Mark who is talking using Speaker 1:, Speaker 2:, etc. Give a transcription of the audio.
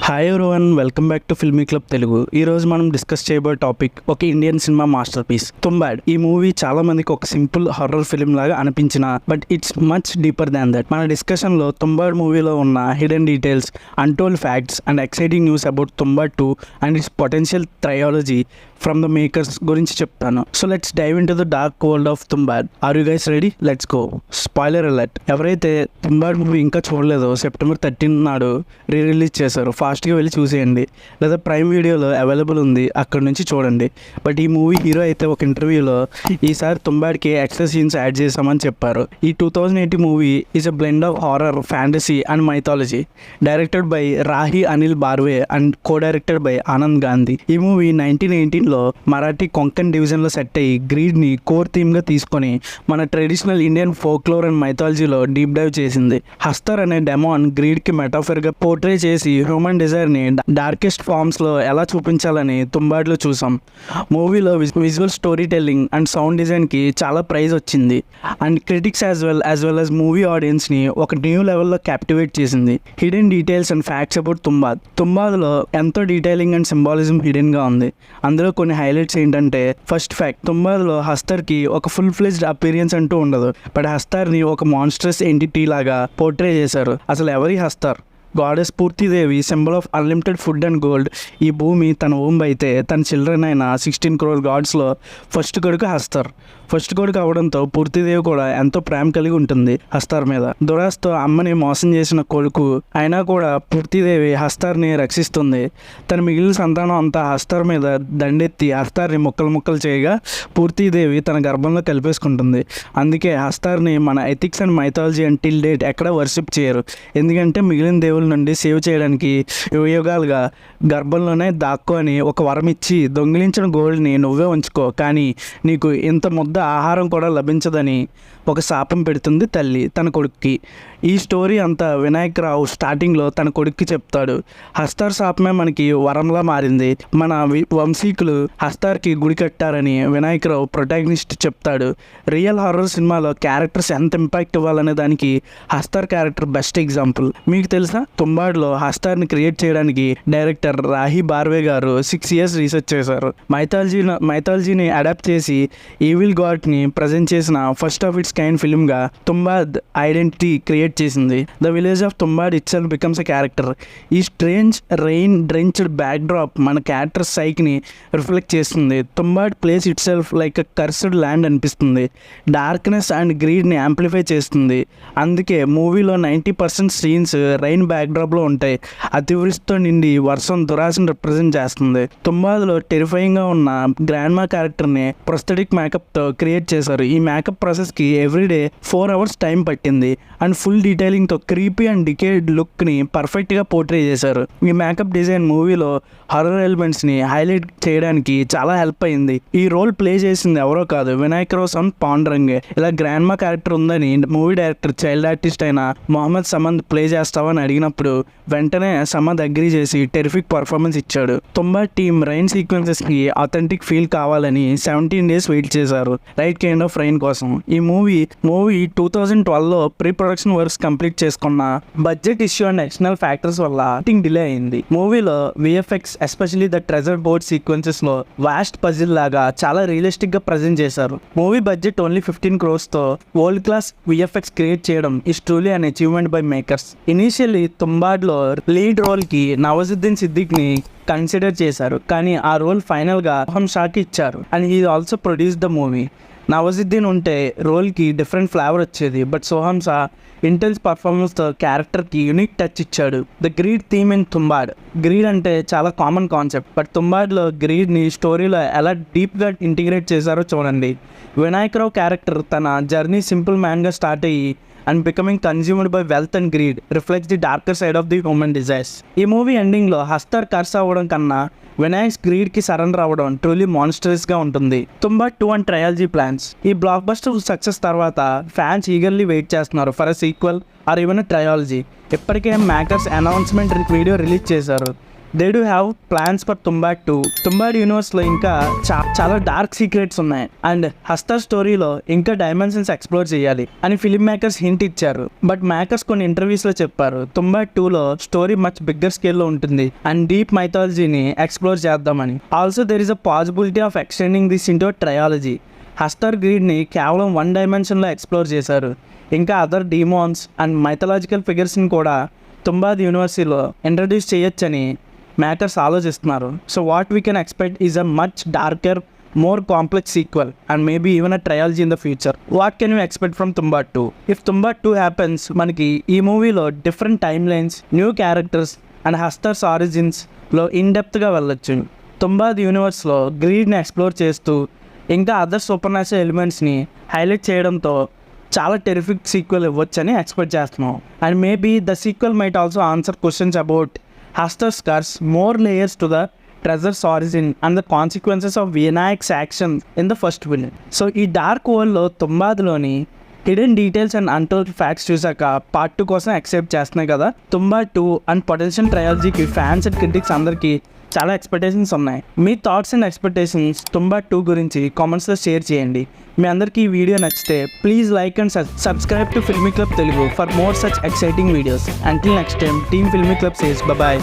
Speaker 1: Hi everyone, welcome back to Filmy Club Telugu. ఈ రోజు మనం డిస్కస్ చేయబోయే టాపిక్ ఒక Indian cinema masterpiece Tumbbad. ఈ మూవీ చాలా మందికి ఒక సింపుల్ హారర్ ఫిల్మ్ లాగా అనిపించిన but it's much deeper than that. మన డిస్కషన్ లో తుంబాడ్ మూవీలో ఉన్న hidden details, untold facts and exciting news about Tumbbad 2 and its potential trilogy from the makers గురించి చెప్తాను. So let's dive into the dark world of Tumbbad. Are you guys ready? Let's go. Spoiler alert. ఎవరైతే Tumbbad movie ఇంకా చూడలేదో September 13 నాడు release చేశారు. ఫాస్ట్గా వెళ్ళి చూసేయండి, లేదా ప్రైమ్ వీడియోలో అవైలబుల్ ఉంది, అక్కడ నుంచి చూడండి. బట్ ఈ మూవీ హీరో అయితే ఒక ఇంటర్వ్యూలో ఈసారి తుంబాడ్కి ఎక్స్ట్రా సీన్స్ యాడ్ చేశామని చెప్పారు. ఈ 2080 movie is a blend of horror, fantasy and mythology. Directed by Rahi Anil Barve and co directed by Anand Gandhi. ఈ మూవీ 1918లో మరాఠీ కొంకన్ డివిజన్లో సెట్ అయ్యి గ్రీడ్ని కోర్ థీమ్గా తీసుకొని మన ట్రెడిషనల్ ఇండియన్ ఫోక్లోర్ అండ్ మైథాలజీలో డీప్ డైవ్ చేసింది. హస్తర్ అనే డెమాన్ గ్రీడ్కి మెటాఫర్గా పోర్ట్రే చేసి హ్యూమన్ డిజైర్ని డార్కెస్ట్ ఫార్మ్స్లో ఎలా చూపించాలని తుంబాడ్లో చూసాం. మూవీలో visual story telling and sound డిజైన్కి చాలా ప్రైజ్ వచ్చింది and critics as well as movie ఆడియన్స్ని ఒక న్యూ లెవెల్లో క్యాప్టివేట్ చేసింది. Hidden details and facts about Tumbbad. తుంబాద్లో ఎంతో డీటెయిలింగ్ అండ్ సింబాలిజం హిడెన్గా ఉంది. అందులో కొన్ని హైలైట్స్ ఏంటంటే, ఫస్ట్ ఫ్యాక్ట్, తుంబాద్లో హస్తర్కి ఒక ఫుల్ ఫ్లెజ్డ్ అపీరియన్స్ అంటూ ఉండదు. బట్ హస్తర్ని ఒక మాన్స్ట్రస్ ఎంటిటీ లాగా పోర్ట్రే చేశారు. అసలు ఎవరి హస్తర్? గాడెస్ పూర్తిదేవి, symbol of unlimited food and gold. ఈ భూమి తన ఓం అయితే తన చిల్డ్రన్ అయిన 16 crore గాడ్స్లో ఫస్ట్ కొడుకు హస్తర్. ఫస్ట్ కొడుకు అవడంతో పూర్తిదేవి కూడా ఎంతో ప్రేమ కలిగి ఉంటుంది హస్తార్ మీద. దురాస్తో అమ్మని మోసం చేసిన కొడుకు అయినా కూడా పూర్తిదేవి హస్తార్ని రక్షిస్తుంది. తన మిగిలిన సంతానం అంతా హస్తార్ మీద దండెత్తి హస్తార్ని ముక్కలు చేయగా పూర్తిదేవి తన గర్భంలో కలిపేసుకుంటుంది. అందుకే హస్తార్ని మన ethics and mythology and till date ఎక్కడ వర్షిప్ చేయరు. ఎందుకంటే మిగిలిన దేవుళ్ళ నుండి సేవ్ చేయడానికి యుగాలుగా గర్భంలోనే దాక్కొని ఒక వరం ఇచ్చి దొంగిలించిన గోల్డ్ని నువ్వే ఉంచుకో, కానీ నీకు ఇంత ముద్ద ఆహారం కూడా లభించదని ఒక శాపం పెడుతుంది తల్లి తన కొడుక్కి. ఈ స్టోరీ అంతా వినాయక్ రావు స్టార్టింగ్లో తన కొడుక్కి చెప్తాడు. హస్తార్ శాపమే మనకి వరంలా మారింది. మన వంశీకులు హస్తార్కి గుడి కట్టారని వినాయక్ రావు ప్రొటాగనిస్ట్ చెప్తాడు. రియల్ హారర్ సినిమాలో క్యారెక్టర్స్ ఎంత ఇంపాక్ట్ ఇవ్వాలనే దానికి హస్తార్ క్యారెక్టర్ బెస్ట్ ఎగ్జాంపుల్. మీకు తెలుసా, తుంబాడ్లో హస్తార్ని క్రియేట్ చేయడానికి director Rahi Barve garu 6 years research చేశారు. మైథాలజీని అడాప్ట్ చేసి ఈవిల్ గాడ్ని ప్రజెంట్ చేసిన ఫస్ట్ ఆఫ్ ఇట్స్ కైండ్ ఫిల్మ్గా తుంబాద్ ఐడెంటిటీ క్రియేట్ చేసింది. The village of Tumbbad itself becomes a character. ఈ strange rain drenched backdrop మన క్యారెక్టర్ సైక్ని రిఫ్లెక్ట్ చేస్తుంది. Tumbbad place it self like a cursed land అనిపిస్తుంది. డార్క్నెస్ అండ్ గ్రీడ్ని యాంప్లిఫై చేస్తుంది. అందుకే మూవీలో 90% సీన్స్ రెయిన్ బ్యాక్ డ్రాప్లో ఉంటాయి. అతివృష్టితో నిండి వర్షం దురాశను రిప్రజెంట్ చేస్తుంది. తుంబాద్లో టెరిఫైయింగ్గా ఉన్న గ్రాండ్ మా క్యారెక్టర్ని ప్రొస్థెటిక్ మేకప్తో క్రియేట్ చేశారు. ఈ మేకప్ ప్రాసెస్కి ఎవ్రీడే 4 hours టైం పట్టింది అండ్ ఫుల్ డీటెయిలింగ్తో క్రీపీ అండ్ డికేడ్ లుక్ని పర్ఫెక్ట్గా పోర్ట్రే చేశారు. ఈ మేకప్ డిజైన్ మూవీలో హారర్ ఎలిమెంట్స్ని హైలైట్ చేయడానికి చాలా హెల్ప్ అయింది. ఈ రోల్ ప్లే చేసింది ఎవరో కాదు, వినాయక్ రావు సన్ పాండురంగే. ఇలా గ్రాండ్ మా క్యారెక్టర్ ఉందని మూవీ డైరెక్టర్ చైల్డ్ ఆర్టిస్ట్ అయిన మొహమ్మద్ సమద్ ప్లే చేస్తావని అడిగినప్పుడు వెంటనే సమద్ అగ్రీ చేసి టెరిఫిక్ పర్ఫార్మెన్స్ ఇచ్చాడు. తుంబాడ్ టీమ్ రైన్ సీక్వెన్సెస్కి ఆథెంటిక్ ఫీల్ కావాలని 17 days వెయిట్ చేశారు రైట్ కైండ్ ఆఫ్ రైన్ కోసం. ఈ మూవీ 2012లో ప్రీ ప్రొడక్షన్ వర్క్స్ కంప్లీట్ చేసుకున్న budget issue and external factors వల్ల షూటింగ్ డిలే అయింది. మూవీలో VFX especially the treasure board sequences లో వాస్ట్ పజిల్ లాగా చాలా రియలిస్టిక్ గా ప్రజెంట్ చేశారు. మూవీ బడ్జెట్ ఓన్లీ 15 crores తో వరల్డ్ క్లాస్ విఎఫ్ఎక్స్ క్రియేట్ చేయడం is truly an achievement by makers. Initially తుంబాడ్లో లీడ్ రోల్ కి నవాజుద్దీన్ సిద్దిక్ని కన్సిడర్ చేశారు, కానీ ఆ రోల్ ఫైనల్గా సోహమ్ షాకి ఇచ్చారు and he also produce the movie. Nawazuddin ఉంటే రోల్కి డిఫరెంట్ ఫ్లేవర్ వచ్చేది, బట్ సోహమ్ షా ఇంటెన్స్ పర్ఫార్మెన్స్తో క్యారెక్టర్కి యూనిక్ టచ్ ఇచ్చాడు. The greed theme in Tumbbad. Greed అంటే చాలా కామన్ కాన్సెప్ట్, బట్ తుంబాడ్లో గ్రీడ్ని స్టోరీలో ఎలా డీప్గా ఇంటిగ్రేట్ చేశారో చూడండి. వినాయక్ రావు క్యారెక్టర్ తన జర్నీ సింపుల్ మ్యాన్గా స్టార్ట్ అయ్యి and becoming consumed by wealth and greed reflects the darker side of the human desires. ఈ మూవీ ఎండింగ్లో హస్తర్ కర్స్ అవ్వడం కన్నా వినాయక్స్ గ్రీడ్కి సరెండర్ అవ్వడం ట్రూలీ మాన్స్టరస్గా ఉంటుంది. Tumbbad 2 and trilogy plans. ఈ బ్లాక్ బస్టర్ సక్సెస్ తర్వాత ఫ్యాన్స్ ఈగర్లీ వెయిట్ చేస్తున్నారు for a sequel or even a trilogy. ఇప్పటికే మేకర్స్ అనౌన్స్మెంట్ వీడియో రిలీజ్ చేశారు. They do have plans for Tumbbad 2. Tumbbad యూనివర్స్లో ఇంకా చాలా డార్క్ సీక్రెట్స్ ఉన్నాయి అండ్ హస్టర్ స్టోరీలో ఇంకా డైమెన్షన్స్ ఎక్స్ప్లోర్ చేయాలి అని ఫిల్మ్ మేకర్స్ హింట్ ఇచ్చారు. బట్ మేకర్స్ కొన్ని ఇంటర్వ్యూస్లో చెప్పారు తుంబాడ్ 2లో స్టోరీ మచ్ బిగ్గర్ స్కేల్లో ఉంటుంది అండ్ డీప్ మైథాలజీని ఎక్స్ప్లోర్ చేద్దామని. Also there is a possibility of extending this into trilogy. Hastar గ్రీడ్ని కేవలం 1 డైమెన్షన్లో ఎక్స్ప్లోర్ చేశారు. ఇంకా అదర్ డీమాన్స్ అండ్ మైథలాజికల్ ఫిగర్స్ని కూడా తుంబాద్ యూనివర్సిటీలో ఇంట్రడ్యూస్ చేయొచ్చని మేకర్స్ ఆలోచిస్తున్నారు. So what we can expect is a much darker, more complex sequel and maybe even a trilogy in the future. What can you expect from Tumbaad 2? If Tumbaad 2 happens, మనకి ఈ మూవీలో different time lines, new characters and Hastar's ఆరిజిన్స్లో ఇన్డెప్త్గా వెళ్ళొచ్చు. తుంబాద్ యూనివర్స్లో గ్రీడ్ని explore చేస్తూ ఇంకా అదర్ సూపర్ న్యాచురల్ ఎలిమెంట్స్ని హైలైట్ చేయడంతో చాలా టెరిఫిక్ సీక్వెల్ ఇవ్వచ్చని ఎక్స్పెక్ట్ చేస్తున్నాం. And maybe the sequel might also answer questions about Hastar's curse, more layers to the treasure's origin and the consequences of Vinayak's actions in the first villain. So ఈ dark వరల్డ్లో తుంబాద్లోని hidden details and untold facts చూసాక part 2 కోసం accept చేస్తున్నాయి కదా. Tumbbad 2 and potential ట్రయాలజీకి fans and critics అందరికీ చాలా ఎక్స్పెక్టేషన్స్ ఉన్నాయి. మీ థాట్స్ అండ్ ఎక్స్పెక్టేషన్స్ తుంబాడ్ 2 గురించి కామెంట్స్లో షేర్ చేయండి. మీ అందరికీ ఈ వీడియో నచ్చితే please like and subscribe to Filmy Club Telugu for more such exciting videos. Until next time, team Filmy Club says bye.